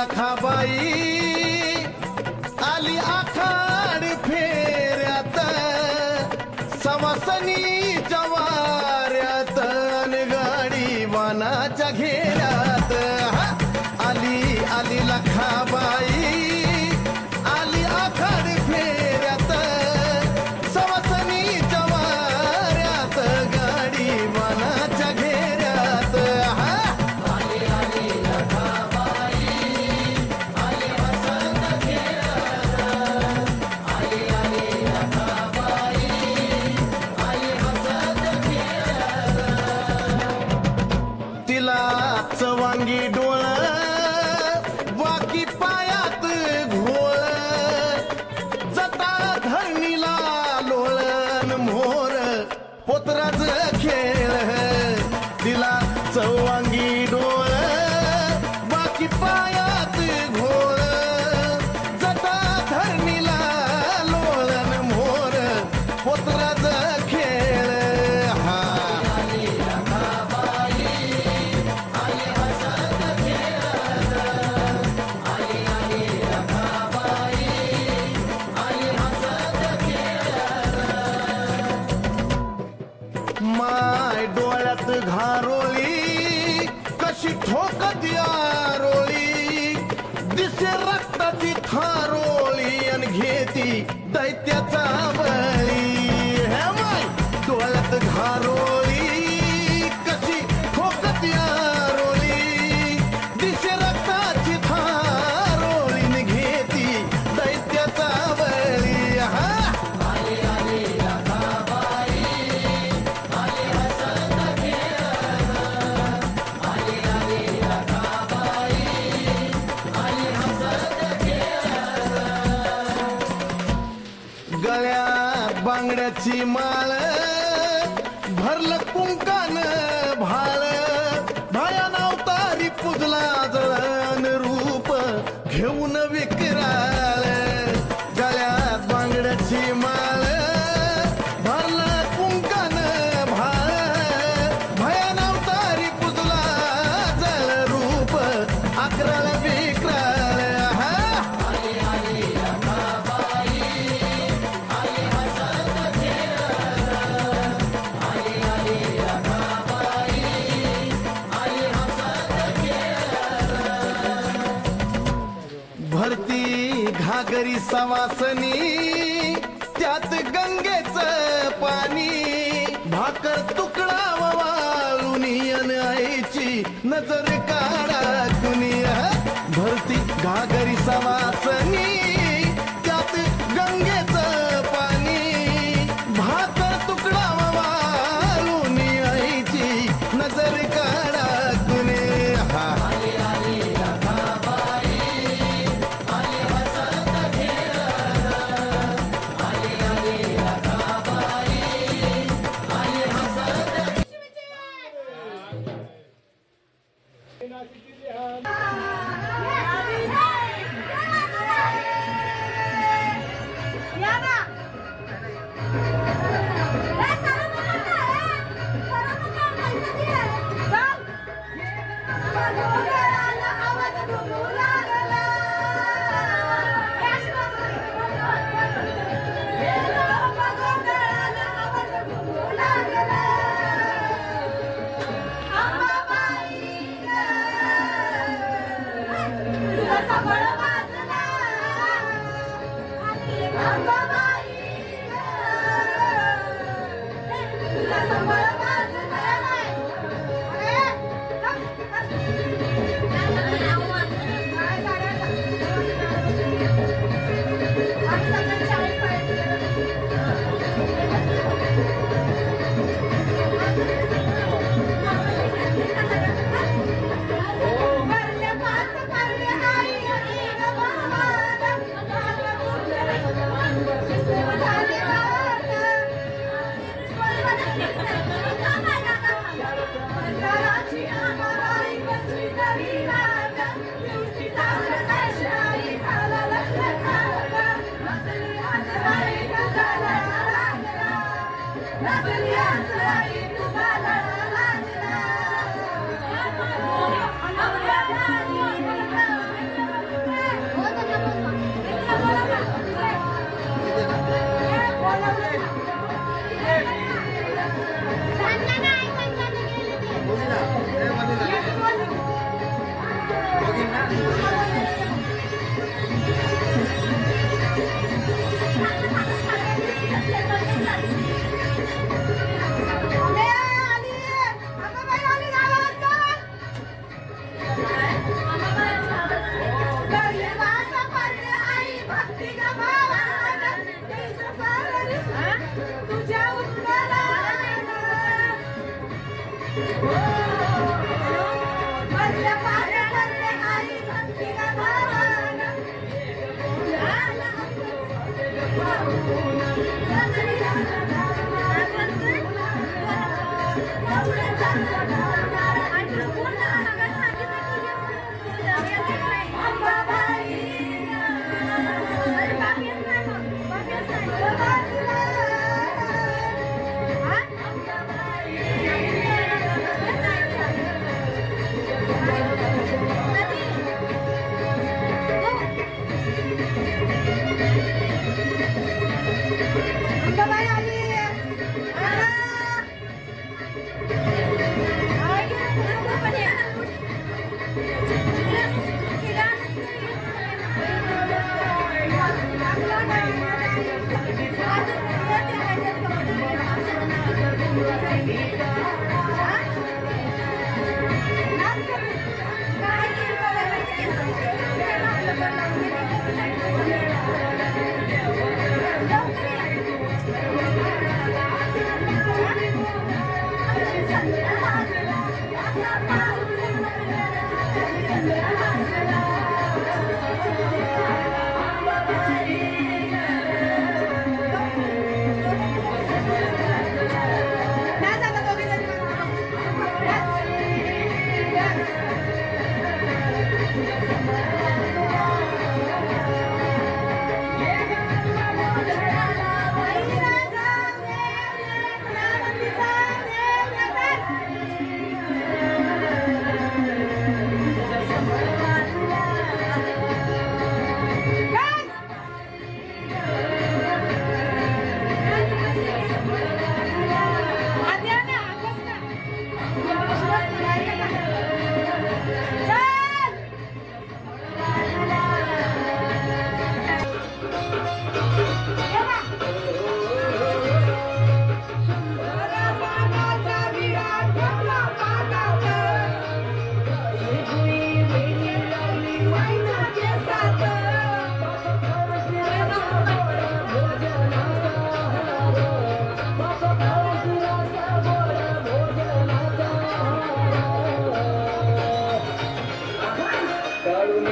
लखाबाई आली आखाड फेऱ्यात सवासनी जवाऱ्यात आणि गाडी वानाच्या घेऱ्यात आली लखाबाई आली आखाड फेऱ्यात सवासनी जवाऱ्यात गाडी वानाच्या घेऱ्यात वांगी डोळ वाकी पायात घोळ जता धरणीला लोळण मोर पोतराज खेळ तिला चवांगी डोळ वाकी पायात घोळ जता धरणीला लोळण मोर पोतराज खेळ माय डोळ्यात घारोळी कशी ठोकत यारोळी दिसे रक्ताची थारोळी आणि घेती दैत्याचा बळी हे माय डोळ्यात घारोळी कशी ठोकत यारोळी दिसे रक्ताची थारोळी आणि घेती दैत्याचा बळी गळ्यात बांगड्याची माळ भरलं कुंकान भाळ भयान अवतारी पुजला जळण रूप घेऊन विक्राळ गळ्यात बांगड्याची माळ भरलं कुंकान भाळ भयान अवतारी पुजला जळ रूप अकराळ विक्राळ भरती घागरी सवासनी त्यात गंगेचं पाणी भाकर तुकडा वाळुनी अन आईची नजर काढा दुनिया भरती घागरी सवासनी त्यात गंगेचं पाणी भाकर तुकडा वाळुनी आईची नजर काढा दुनिया Yeah. काढून